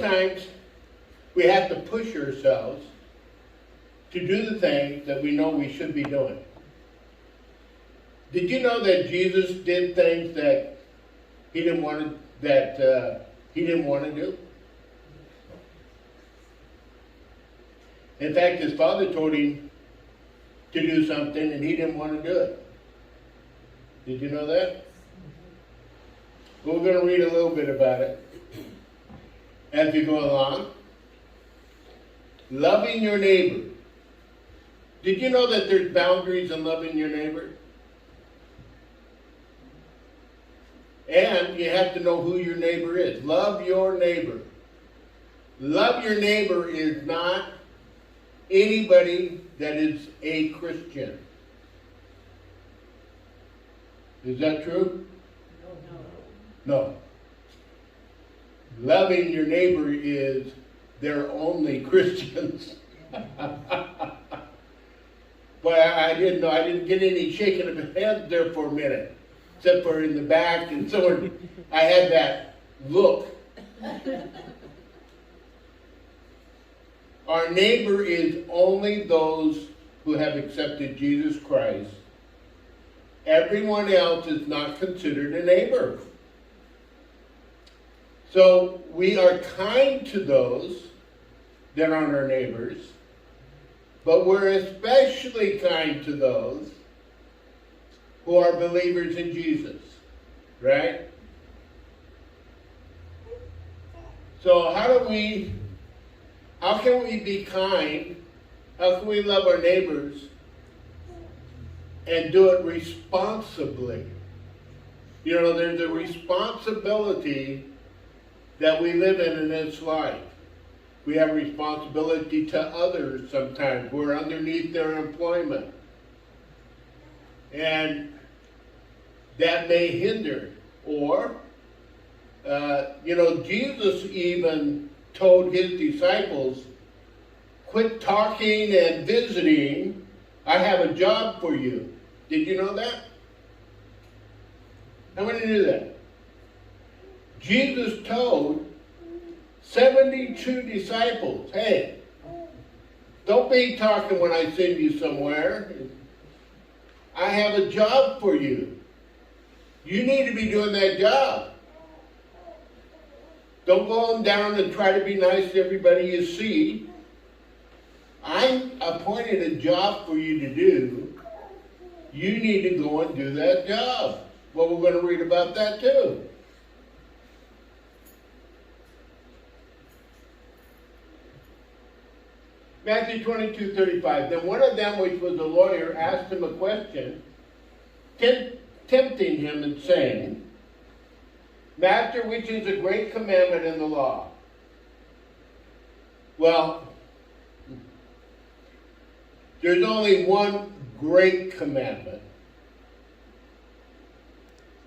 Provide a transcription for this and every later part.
sometimes we have to push ourselves to do the things that we know we should be doing. Did you know that Jesus did things that he didn't want to do? In fact, his father told him to do something and he didn't want to do it. Did you know that? Well, we're going to read a little bit about it as we go along. Loving your neighbor. Did you know that there's boundaries in loving your neighbor? And you have to know who your neighbor is. Love your neighbor. Love your neighbor is not anybody that is a Christian. Is that true? No. Loving your neighbor is they're only Christians. But I didn't know. I didn't get any shaking of the head there for a minute. Except for in the back and so on. I had that look. Our neighbor is only those who have accepted Jesus Christ. Everyone else is not considered a neighbor. So we are kind to those that aren't our neighbors, but we're especially kind to those who are believers in Jesus, right? So how can we be kind? How can we love our neighbors and do it responsibly? You know, there's a responsibility that we live in this life. We have responsibility to others sometimes. We're underneath their employment. And that may hinder. Or, Jesus even told his disciples, quit talking and visiting. I have a job for you. Did you know that? How many knew that? Jesus told 72 disciples, hey, don't be talking when I send you somewhere. I have a job for you. You need to be doing that job. Don't go on down and try to be nice to everybody you see. I appointed a job for you to do. You need to go and do that job. Well, we're going to read about that too. Matthew 22:35. Then one of them, which was a lawyer, asked him a question, tempting him and saying, Master, which is a great commandment in the law? Well, there's only one great commandment.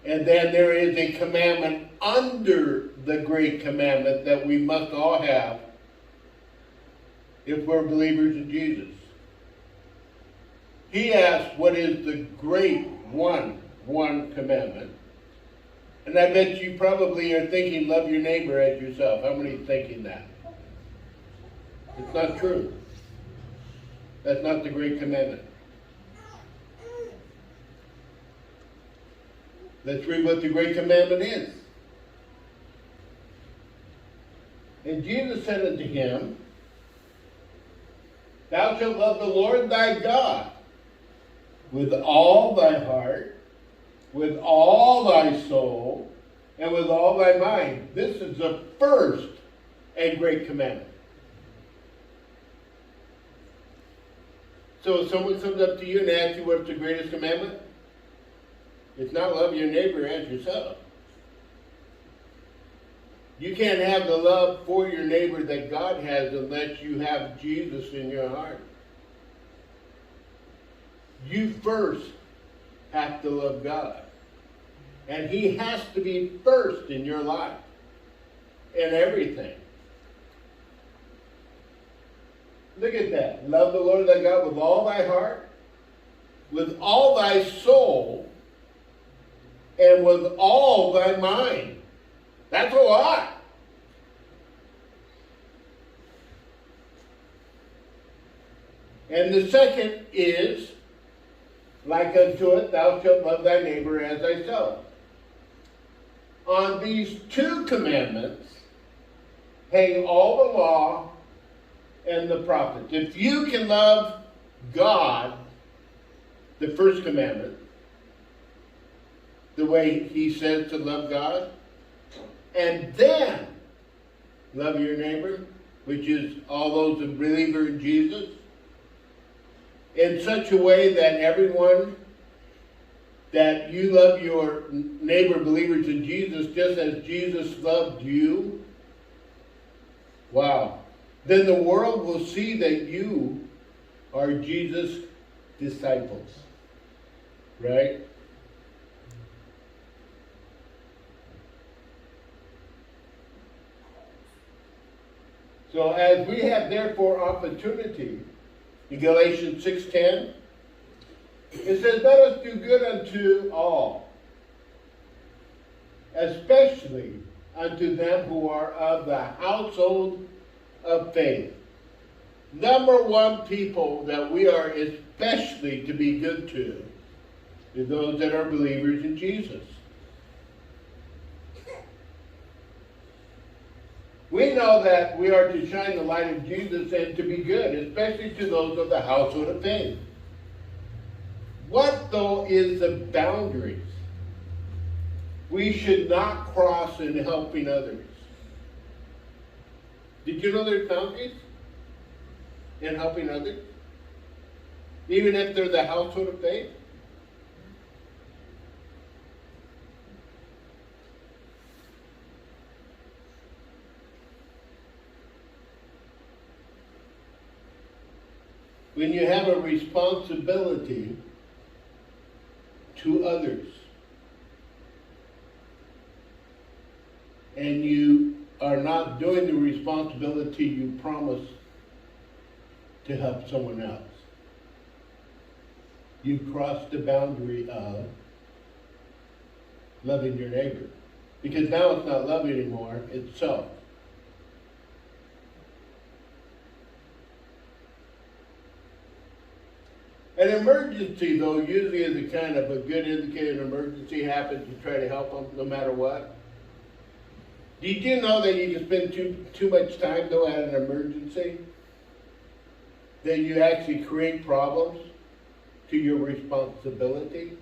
And then there is a commandment under the great commandment that we must all have if we're believers in Jesus. He asked, what is the great one commandment? And I bet you probably are thinking, love your neighbor as yourself. How many are thinking that? It's not true. That's not the great commandment. Let's read what the great commandment is. And Jesus said unto him, Thou shalt love the Lord thy God with all thy heart, with all thy soul, and with all thy mind. This is the first and great commandment. So if someone comes up to you and asks you what's the greatest commandment, it's not love your neighbor as yourself. You can't have the love for your neighbor that God has unless you have Jesus in your heart. You first have to love God. And He has to be first in your life. In everything. Look at that. Love the Lord thy God with all thy heart, with all thy soul, and with all thy mind. That's a lot. And the second is, like unto it, thou shalt love thy neighbor as thyself. On these two commandments hang all the law and the prophets. If you can love God, the first commandment, the way he says to love God, and then love your neighbor, which is all those that believe in Jesus, in such a way that everyone, that you love your neighbor believers in Jesus just as Jesus loved you. Wow. Then the world will see that you are Jesus' disciples. Right? So as we have therefore opportunity, in Galatians 6:10, it says, let us do good unto all, especially unto them who are of the household of faith. Number one people that we are especially to be good to is those that are believers in Jesus. We know that we are to shine the light of Jesus and to be good, especially to those of the household of faith. What, though, is the boundaries we should not cross in helping others? Did you know there's boundaries in helping others? Even if they're the household of faith? When you have a responsibility to others, and you are not doing the responsibility you promised to help someone else, you cross the boundary of loving your neighbor. Because now it's not love anymore, it's self. An emergency, though, usually is a kind of a good indicator an emergency happens. You try to help them no matter what. Did you know that you can spend too much time, though, at an emergency? That you actually create problems to your responsibility?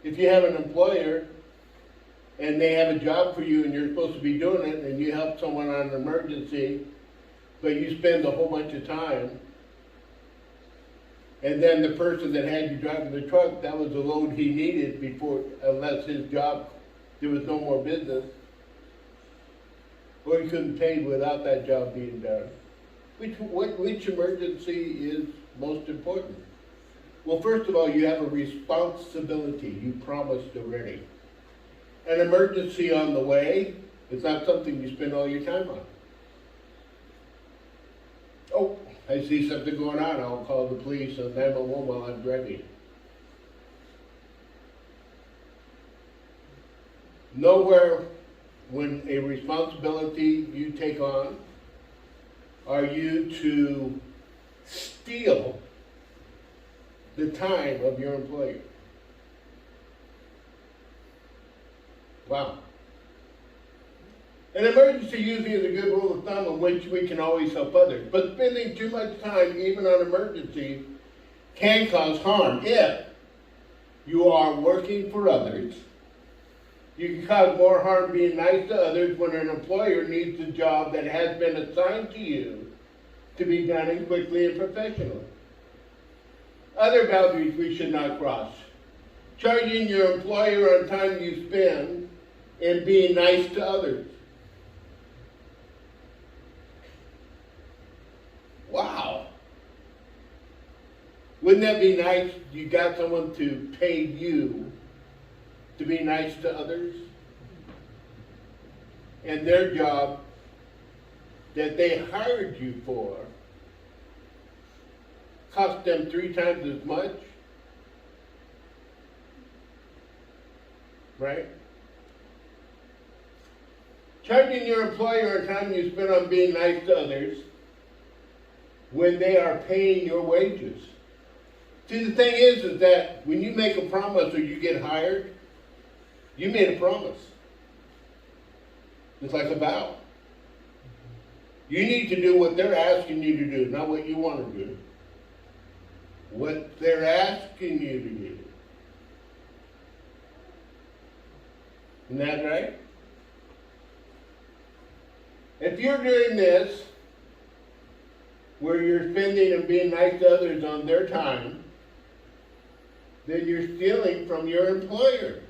If you have an employer and they have a job for you and you're supposed to be doing it and you help someone on an emergency, but you spend a whole bunch of time, and then the person that had you driving the truck, that was the load he needed before, unless his job, there was no more business, or he couldn't pay without that job being done. Which emergency is most important? Well, first of all, you have a responsibility you promised already. An emergency on the way is not something you spend all your time on. Oh, I see something going on, I'll call the police and 911 while I'm driving. Nowhere when a responsibility you take on are you to steal the time of your employer. Wow. An emergency usually is a good rule of thumb in which we can always help others. But spending too much time, even on emergencies, can cause harm. If you are working for others, you can cause more harm being nice to others when an employer needs a job that has been assigned to you to be done quickly and professionally. Other boundaries we should not cross. Charging your employer on time you spend and being nice to others. Wow. Wouldn't that be nice? You got someone to pay you to be nice to others? And their job that they hired you for cost them 3 times as much? Right? Charging your employer on time you spend on being nice to others when they are paying your wages. See, the thing is that when you make a promise or you get hired, you made a promise. It's like a vow. You need to do what they're asking you to do, not what you want to do. What they're asking you to do. Isn't that right? If you're doing this, where you're spending and being nice to others on their time, then you're stealing from your employer.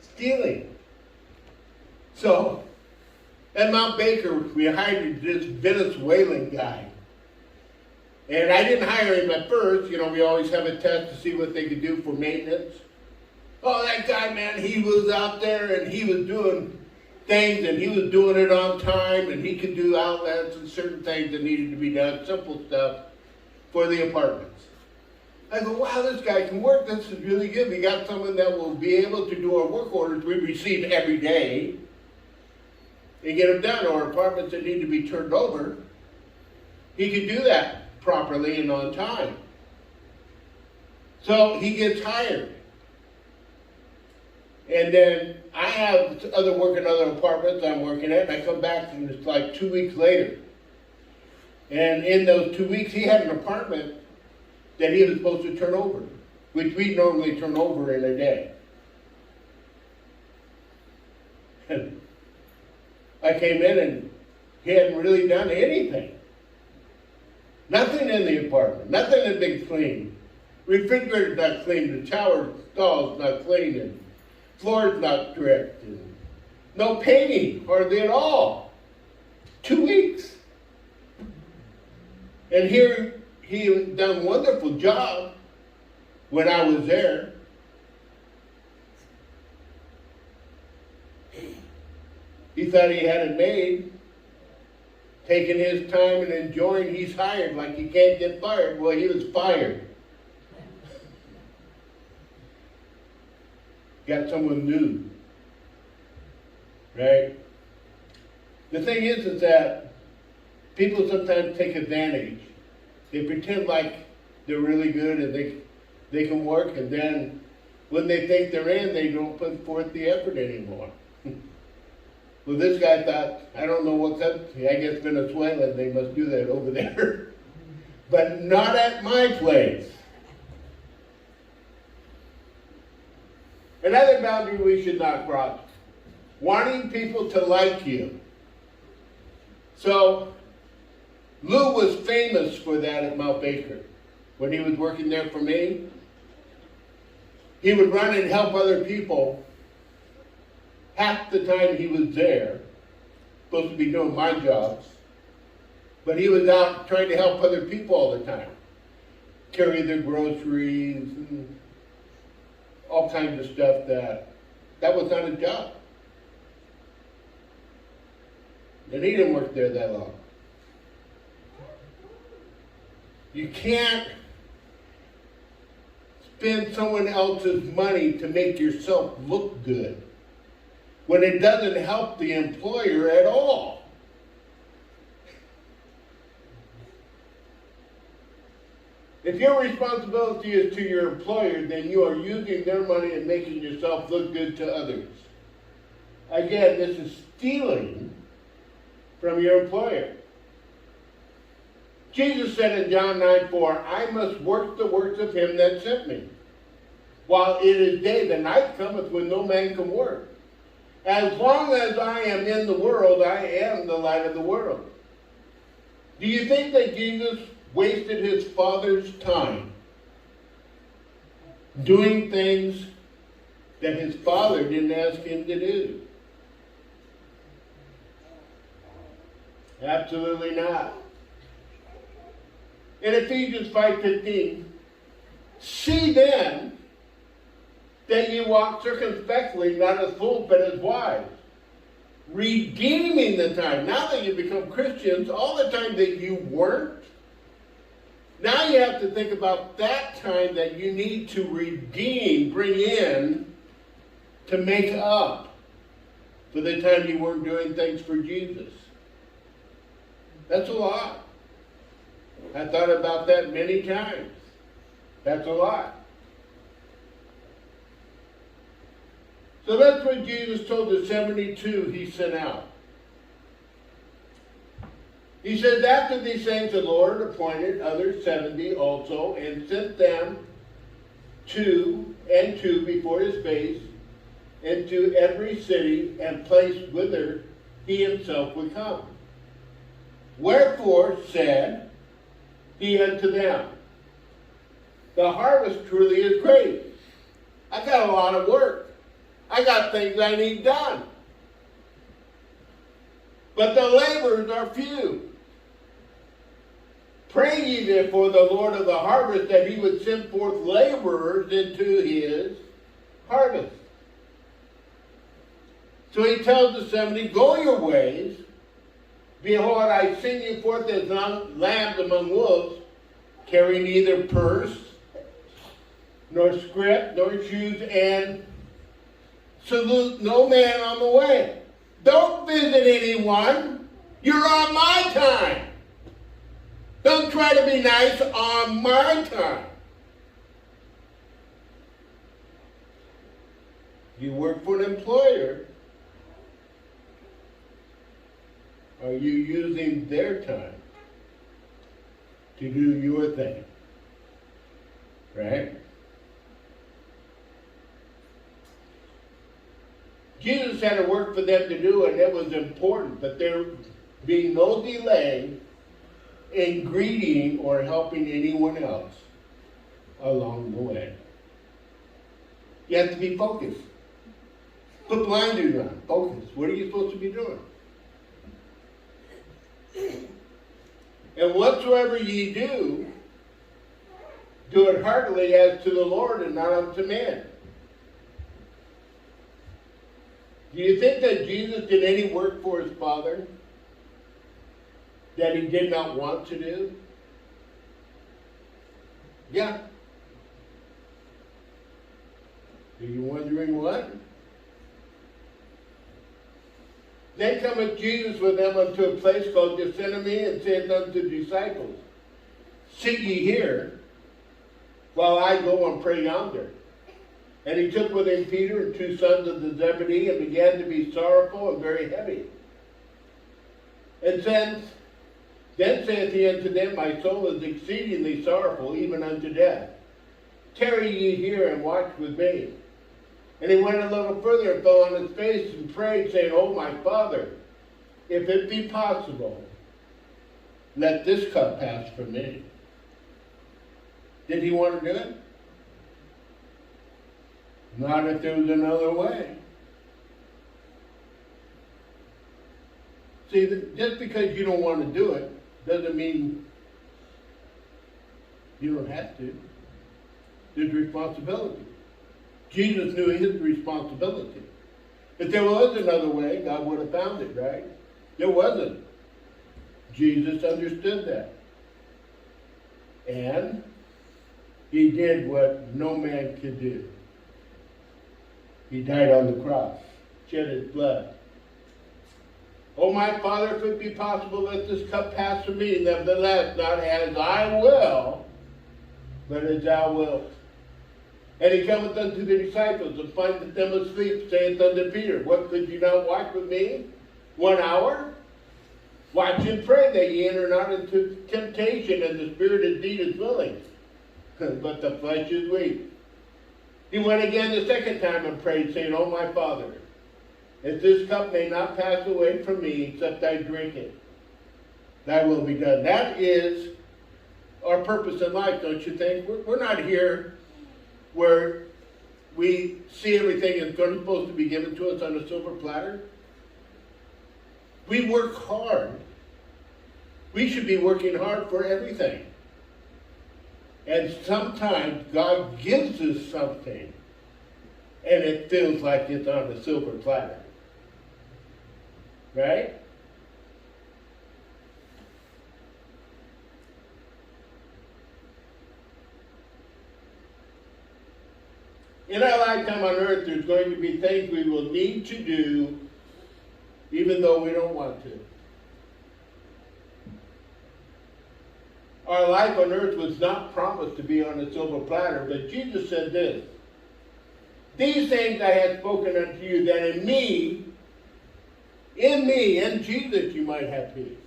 Stealing. So, at Mount Baker, we hired this Venezuelan guy. And I didn't hire him at first. You know, we always have a test to see what they could do for maintenance. Oh, that guy, man, he was out there and he was doing things and he was doing it on time and he could do outlets and certain things that needed to be done, simple stuff for the apartments. I go, wow, this guy can work. This is really good. We got someone that will be able to do our work orders we receive every day and get them done, or apartments that need to be turned over. He could do that properly and on time. So he gets hired. And then I have other work in other apartments I'm working at, and I come back and it's like 2 weeks later. And in those 2 weeks, he had an apartment that he was supposed to turn over, which we normally turn over in a day. And I came in and he hadn't really done anything. Nothing in the apartment. Nothing had been cleaned. Refrigerator's not cleaned. The shower stall's not cleaned. And floor's not dripped. And no painting, hardly at all. 2 weeks. And here he had done a wonderful job when I was there. He thought he had it made, taking his time and enjoying. He's hired like he can't get fired. Well, he was fired. Got someone new, right? The thing is that people sometimes take advantage. They pretend like they're really good and they can work, and then when they think they're in, they don't put forth the effort anymore. Well, this guy thought, I don't know what's up. I guess Venezuela, they must do that over there. But not at my place. Another boundary we should not cross. Wanting people to like you. So, Lou was famous for that at Mount Baker. When he was working there for me, he would run and help other people. Half the time he was there, supposed to be doing my jobs, but he was out trying to help other people all the time. Carry their groceries and all kinds of stuff that was not a job. And he didn't work there that long. You can't spend someone else's money to make yourself look good when it doesn't help the employer at all. If your responsibility is to your employer, then you are using their money and making yourself look good to others. Again, this is stealing from your employer. Jesus said in John 9:4, I must work the works of him that sent me. While it is day, the night cometh when no man can work. As long as I am in the world, I am the light of the world. Do you think that Jesus wasted his Father's time doing things that his Father didn't ask him to do? Absolutely not. In Ephesians 5:15, see then that you walk circumspectly, not as fools, but as wise, redeeming the time. Now that you become Christians, all the time that you weren't, now you have to think about that time that you need to redeem, bring in, to make up for the time you weren't doing things for Jesus. That's a lot. I thought about that many times. That's a lot. So that's what Jesus told the 72 he sent out. He says, after these things the Lord appointed other 70 also, and sent them two and two before his face into every city and place whither he himself would come. Wherefore said he unto them, the harvest truly is great. I got a lot of work. I got things I need done. But the laborers are few. Pray ye therefore the Lord of the harvest that he would send forth laborers into his harvest. So he tells the 70, go your ways. Behold, I send you forth as lambs among wolves, carry neither purse, nor scrip, nor shoes, and salute no man on the way. Don't visit anyone. You're on my time. Don't try to be nice on my time. You work for an employer. Are you using their time to do your thing? Right? Jesus had a work for them to do, and it was important, but there be no delay in greeting or helping anyone else along the way. You have to be focused. Put blinders on. Focus. What are you supposed to be doing? And whatsoever ye do, do it heartily as to the Lord and not unto men. Do you think that Jesus did any work for his Father that he did not want to do? Yeah. Are you wondering what? Then cometh Jesus with them unto a place called Gethsemane, and saith unto the disciples, sit ye here, while I go and pray yonder. And he took with him Peter and two sons of the Zebedee, and began to be sorrowful and very heavy. And then saith he unto them, my soul is exceedingly sorrowful, even unto death. Tarry ye here and watch with me. And he went a little further and fell on his face and prayed, saying, O my Father, if it be possible, let this cup pass from me. Did he want to do it? Not if there was another way. See, just because you don't want to do it doesn't mean you don't have to. There's responsibility. Jesus knew his responsibility. If there was another way, God would have found it, right? There wasn't. Jesus understood that. And he did what no man could do. He died on the cross, shed his blood. Oh, my Father, if it be possible, let this cup pass from me. Nevertheless, not as I will, but as thou wilt. And he cometh unto the disciples, and findeth them asleep, saith unto Peter, what, could you not watch with me 1 hour? Watch and pray that ye enter not into temptation, and the spirit indeed is willing, but the flesh is weak. He went again the second time and prayed, saying, O my Father, if this cup may not pass away from me, except I drink it, thy will be done. That is our purpose in life, don't you think? We're not here where we see everything is supposed to be given to us on a silver platter. We work hard. We should be working hard for everything. And sometimes God gives us something, and it feels like it's on a silver platter. Right? In our lifetime on earth, there's going to be things we will need to do even though we don't want to. our life on earth was not promised to be on a silver platter, but Jesus said this, these things I have spoken unto you, that in me, in Jesus, you might have peace.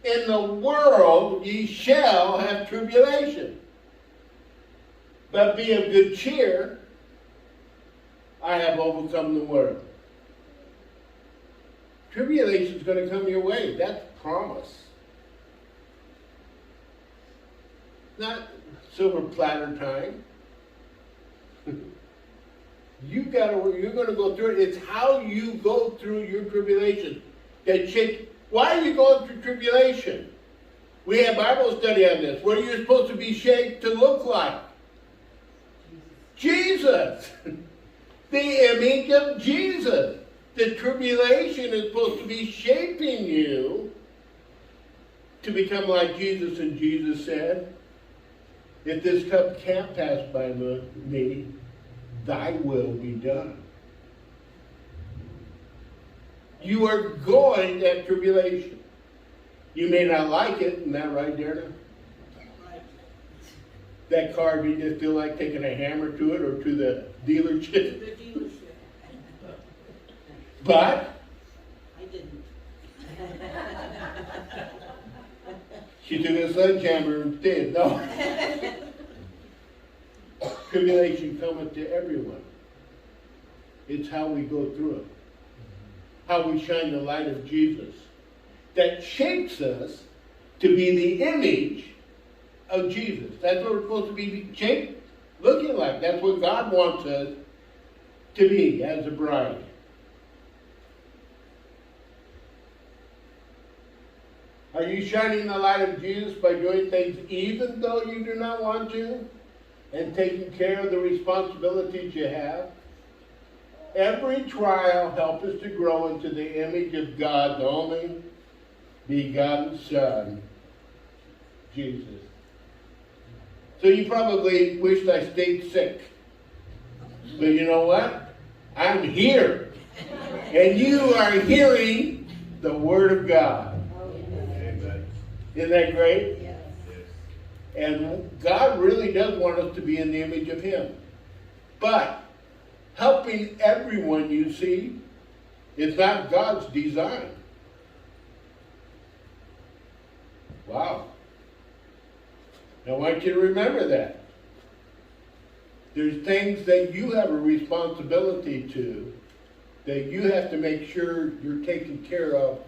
In the world ye shall have tribulation. But be of good cheer, I have overcome the world. Tribulation is going to come your way. That's promise. Not silver platter time. You're going to go through it. It's how you go through your tribulation that shapes. Why are you going through tribulation? We have Bible study on this. What are you supposed to be shaped to look like? Jesus. The image of Jesus. The tribulation is supposed to be shaping you to become like Jesus. And Jesus said, if this cup can't pass by me, thy will be done. You are going to have tribulation. You may not like it, isn't that right, Darren? Right. That car, do you just feel like taking a hammer to it or to the dealership? To the dealership. But I didn't. She took a sledgehammer instead. No. Tribulation cometh to everyone. It's how we go through it. How we shine the light of Jesus. That shapes us to be the image of Jesus. That's what we're supposed to be shaped, looking like. That's what God wants us to be as a bride. Are you shining the light of Jesus by doing things even though you do not want to? And taking care of the responsibilities you have? Every trial helps us to grow into the image of God's only begotten Son, Jesus. So you probably wished I stayed sick. But you know what? I'm here. And you are hearing the Word of God. Isn't that great? Yes. And God really does want us to be in the image of Him. But helping everyone, you see, is not God's design. Wow. I want you to remember that. There's things that you have a responsibility to that you have to make sure you're taken care of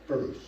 first.